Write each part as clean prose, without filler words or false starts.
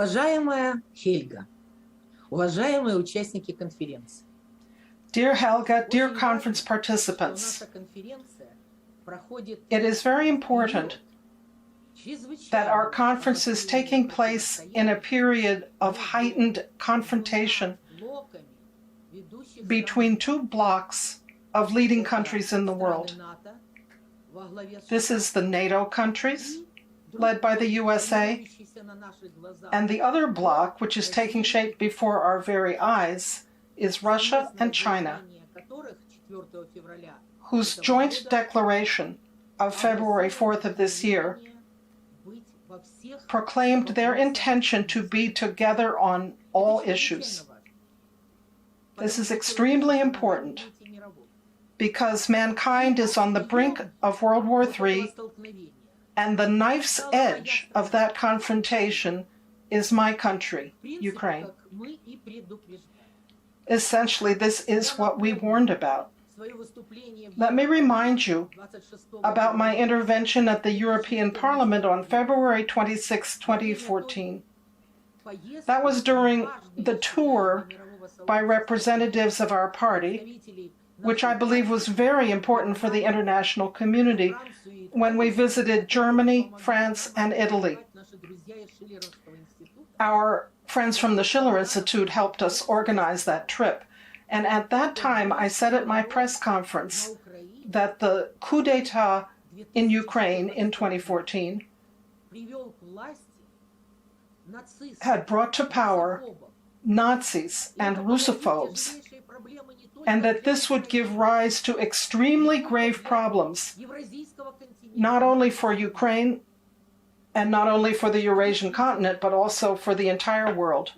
Уважаемая Хельга, уважаемые участники конференции. Dear Helga, dear conference participants, it is very important that our conference is taking place in a period of heightened confrontation between two blocs of leading countries in the world. This is the NATO countries, led by the USA, and the other bloc, which is taking shape before our very eyes, is Russia and China, whose joint declaration of February 4th of this year proclaimed their intention to be together on all issues. This is extremely important because mankind is on the brink of World War III, and the knife's edge of that confrontation is my country, Ukraine. Essentially, this is what we warned about. Let me remind you about my intervention at the European Parliament on February 26, 2014. That was during the tour by representatives of our party, which I believe was very important for the international community, when we visited Germany, France, and Italy. Our friends from the Schiller Institute helped us organize that trip. And at that time, I said at my press conference that the coup d'etat in Ukraine in 2014 had brought to power Nazis and Russophobes, and that this would give rise to extremely grave problems, not only for Ukraine and not only for the Eurasian continent, but also for the entire world.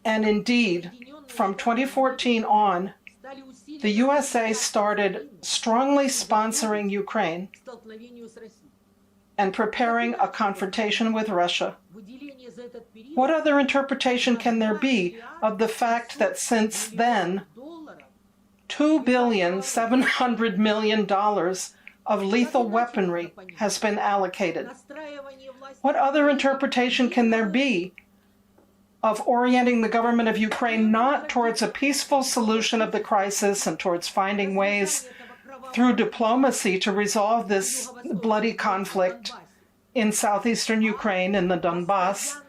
And indeed, from 2014 on, the USA started strongly sponsoring Ukraine and preparing a confrontation with Russia. What other interpretation can there be of the fact that since then, $2.7 billion of lethal weaponry has been allocated? What other interpretation can there be of orienting the government of Ukraine not towards a peaceful solution of the crisis and towards finding ways through diplomacy to resolve this bloody conflict in southeastern Ukraine in the Donbass,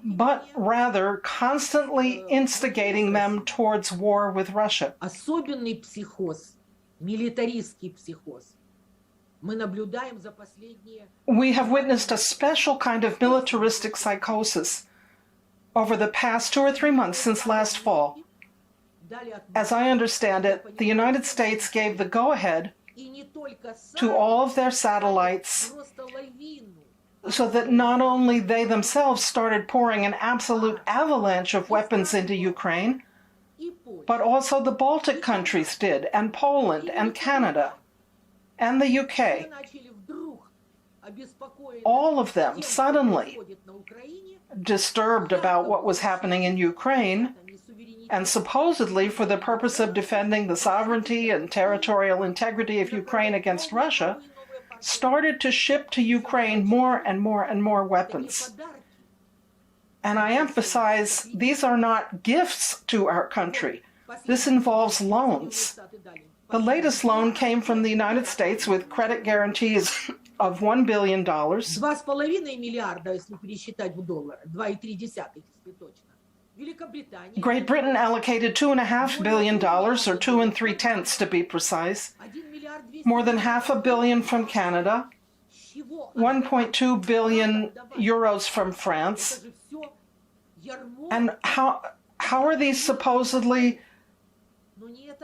but rather constantly instigating them towards war with Russia? Особенный психоз, милитаристский психоз. We have witnessed a special kind of militaristic psychosis over the past 2 or 3 months since last fall. As I understand it, the United States gave the go-ahead to all of their satellites so that not only they themselves started pouring an absolute avalanche of weapons into Ukraine, but also the Baltic countries did, and Poland, and Canada, and the UK. All of them suddenly disturbed about what was happening in Ukraine, and supposedly for the purpose of defending the sovereignty and territorial integrity of Ukraine against Russia, started to ship to Ukraine more and more and more weapons. And I emphasize, these are not gifts to our country. This involves loans. The latest loan came from the United States with credit guarantees of $1 billion. 2,5 миллиарда, если пересчитать в доллары, 2,3, если точно. Great Britain allocated $2.5 billion, or 2 3/10 to be precise. More than $500 million from Canada, 1.2 billion euros from France. And how are these supposedly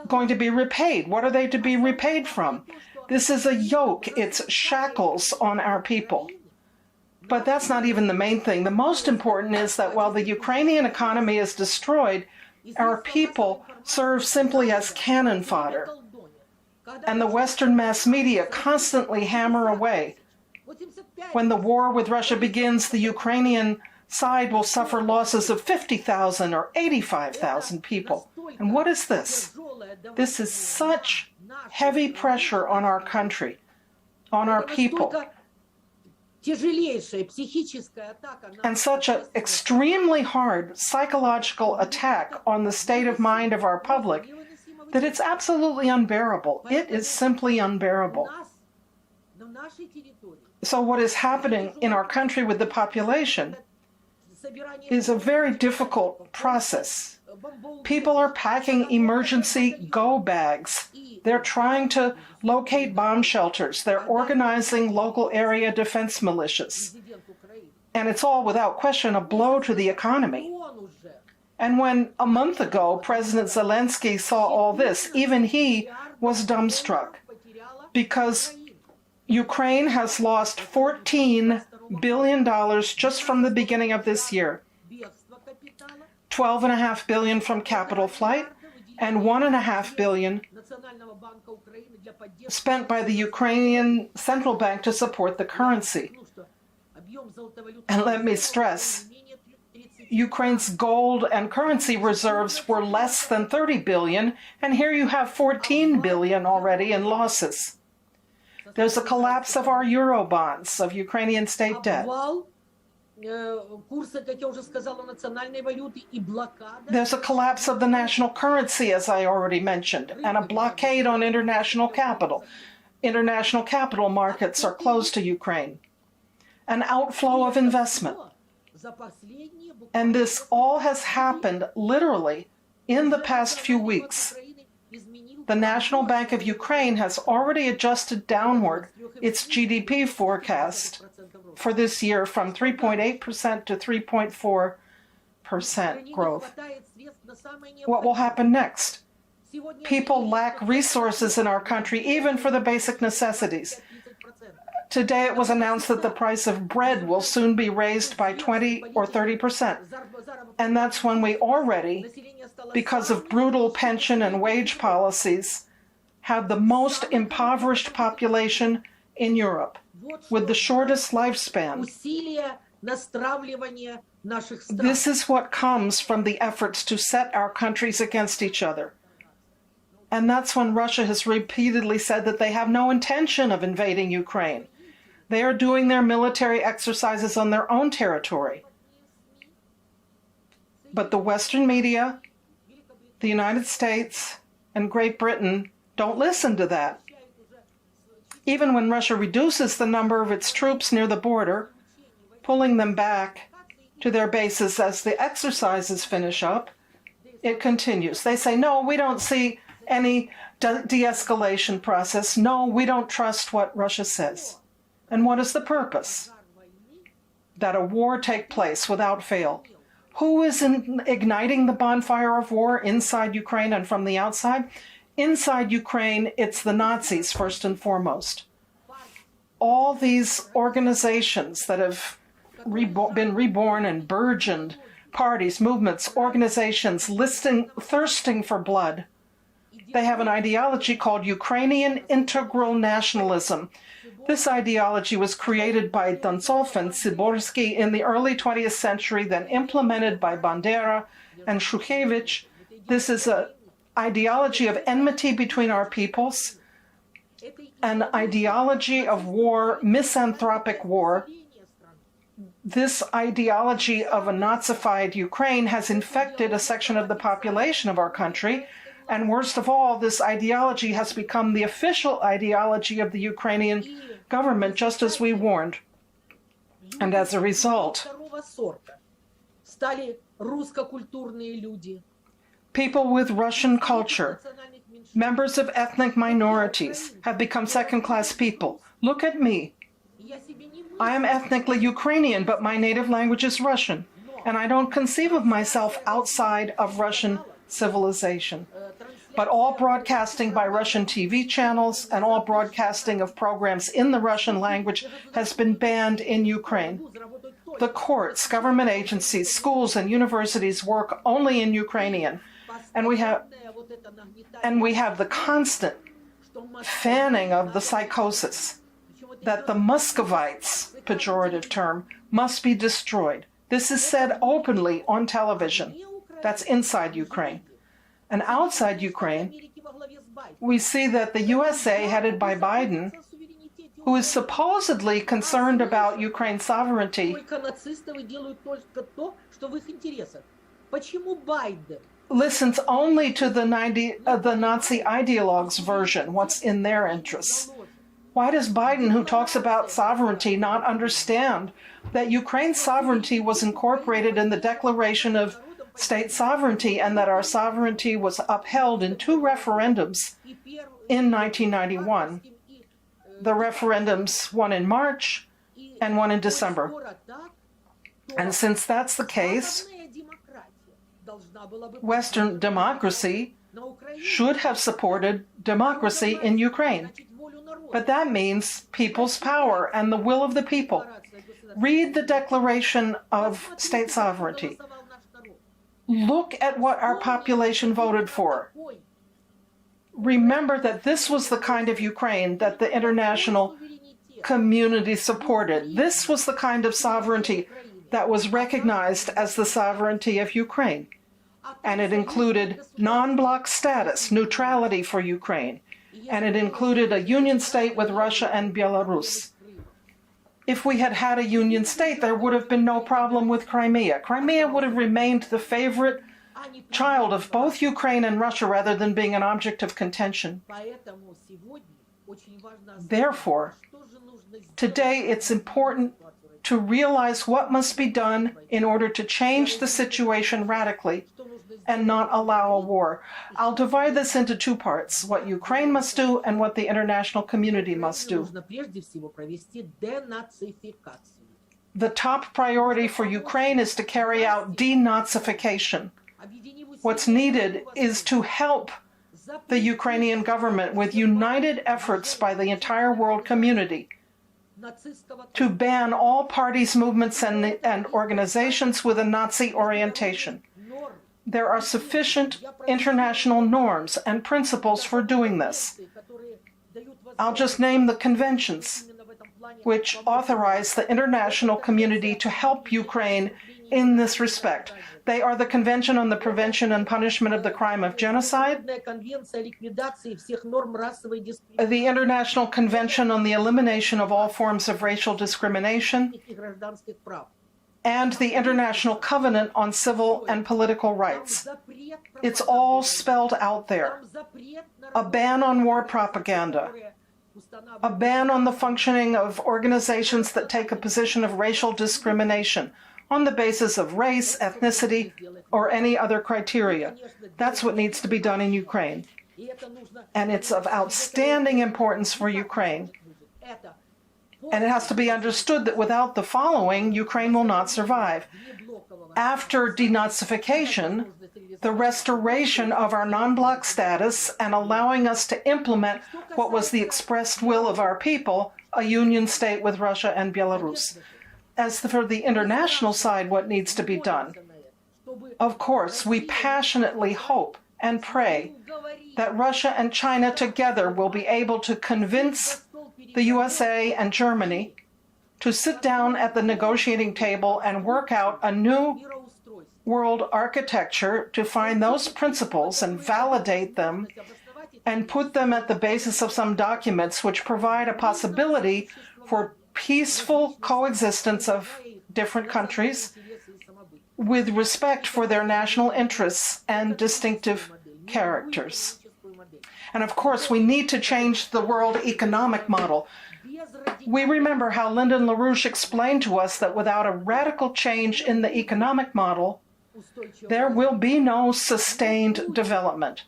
going to be repaid? What are they to be repaid from? This is a yoke, it's shackles on our people. But that's not even the main thing. The most important is that while the Ukrainian economy is destroyed, our people serve simply as cannon fodder. And the Western mass media constantly hammer away. When the war with Russia begins, the Ukrainian side will suffer losses of 50,000 or 85,000 people. And what is this? This is such heavy pressure on our country, on our people. And such an extremely hard psychological attack on the state of mind of our public that it's absolutely unbearable. It is simply unbearable. So what is happening in our country with the population is a very difficult process. People are packing emergency go bags. They're trying to locate bomb shelters. They're organizing local area defense militias. And it's all, without question, a blow to the economy. And when a month ago President Zelensky saw all this, even he was dumbstruck, because Ukraine has lost $14 billion just from the beginning of this year. $12.5 billion from capital flight, and $1.5 billion spent by the Ukrainian central bank to support the currency. And let me stress, Ukraine's gold and currency reserves were less than 30 billion, and here you have 14 billion already in losses. There's a collapse of our euro bonds, of Ukrainian state debt. There's a collapse of the national currency, as I already mentioned, and a blockade on international capital. International capital markets are closed to Ukraine. An outflow of investment. And this all has happened literally in the past few weeks. The National Bank of Ukraine has already adjusted downward its GDP forecast for this year from 3.8% to 3.4% growth. What will happen next? People lack resources in our country, even for the basic necessities. Today it was announced that the price of bread will soon be raised by 20 or 30%. And that's when we already, because of brutal pension and wage policies, have the most impoverished population in Europe, with the shortest lifespan. This is what comes from the efforts to set our countries against each other. And that's when Russia has repeatedly said that they have no intention of invading Ukraine. They are doing their military exercises on their own territory. But the Western media, the United States, and Great Britain don't listen to that. Even when Russia reduces the number of its troops near the border, pulling them back to their bases as the exercises finish up, it continues. They say, no, we don't see any de-escalation process. No, we don't trust what Russia says. And what is the purpose? That a war take place without fail. Who is igniting the bonfire of war inside Ukraine and from the outside? Inside Ukraine, it's the Nazis first and foremost. All these organizations that have been reborn and burgeoned, parties, movements, organizations thirsting for blood, they have an ideology called Ukrainian integral nationalism. This ideology was created by Dontsov and Siborsky in the early 20th century, then implemented by Bandera and Shukhevich. This is an ideology of enmity between our peoples, an ideology of war, misanthropic war. This ideology of a Nazified Ukraine has infected a section of the population of our country. And worst of all, this ideology has become the official ideology of the Ukrainian government, just as we warned. And as a result, people with Russian culture, members of ethnic minorities, have become second-class people. Look at me. I am ethnically Ukrainian, but my native language is Russian. And I don't conceive of myself outside of Russian civilization. But all broadcasting by Russian TV channels and all broadcasting of programs in the Russian language has been banned in Ukraine. The courts, government agencies, schools, and universities work only in Ukrainian. And we have the constant fanning of the psychosis that the Muscovites, pejorative term, must be destroyed. This is said openly on television. That's inside Ukraine. And outside Ukraine, we see that the USA, headed by Biden, who is supposedly concerned about Ukraine's sovereignty, Только нацистов и делают только то, что в их интересах. Почему Байден? listens only to the Nazi ideologues' version, what's in their interests. Why does Biden, who talks about sovereignty, not understand that Ukraine's sovereignty was incorporated in the Declaration of State Sovereignty and that our sovereignty was upheld in 2 referendums in 1991? The referendums, one in March and one in December. And since that's the case, Western democracy should have supported democracy in Ukraine. But that means people's power and the will of the people. Read the Declaration of State Sovereignty. Look at what our population voted for. Remember that this was the kind of Ukraine that the international community supported. This was the kind of sovereignty that was recognized as the sovereignty of Ukraine. And it included non-bloc status, neutrality for Ukraine. And it included a union state with Russia and Belarus. If we had had a union state, there would have been no problem with Crimea. Crimea would have remained the favorite child of both Ukraine and Russia rather than being an object of contention. Therefore, today it's important to realize what must be done in order to change the situation radically and not allow a war. I'll divide this into 2 parts, what Ukraine must do and what the international community must do. The top priority for Ukraine is to carry out denazification. What's needed is to help the Ukrainian government with united efforts by the entire world community to ban all parties, movements, and organizations with a Nazi orientation. There are sufficient international norms and principles for doing this. I'll just name the conventions which authorize the international community to help Ukraine in this respect. They are the Convention on the Prevention and Punishment of the Crime of Genocide, the International Convention on the Elimination of All Forms of Racial Discrimination, and the International Covenant on Civil and Political Rights. It's all spelled out there. A ban on war propaganda, a ban on the functioning of organizations that take a position of racial discrimination on the basis of race, ethnicity, or any other criteria. That's what needs to be done in Ukraine. And it's of outstanding importance for Ukraine. And it has to be understood that without the following, Ukraine will not survive. After denazification, the restoration of our non-bloc status and allowing us to implement what was the expressed will of our people, a union state with Russia and Belarus. As for the international side, what needs to be done? Of course, we passionately hope and pray that Russia and China together will be able to convince the USA and Germany to sit down at the negotiating table and work out a new world architecture to find those principles and validate them and put them at the basis of some documents which provide a possibility for peaceful coexistence of different countries with respect for their national interests and distinctive characters. And of course, we need to change the world economic model. We remember how Lyndon LaRouche explained to us that without a radical change in the economic model, there will be no sustained development.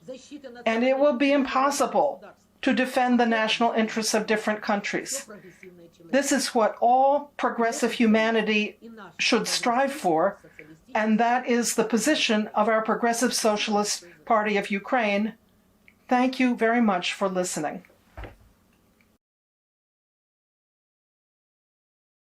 And it will be impossible to defend the national interests of different countries. This is what all progressive humanity should strive for, and that is the position of our Progressive Socialist Party of Ukraine. Thank you very much for listening.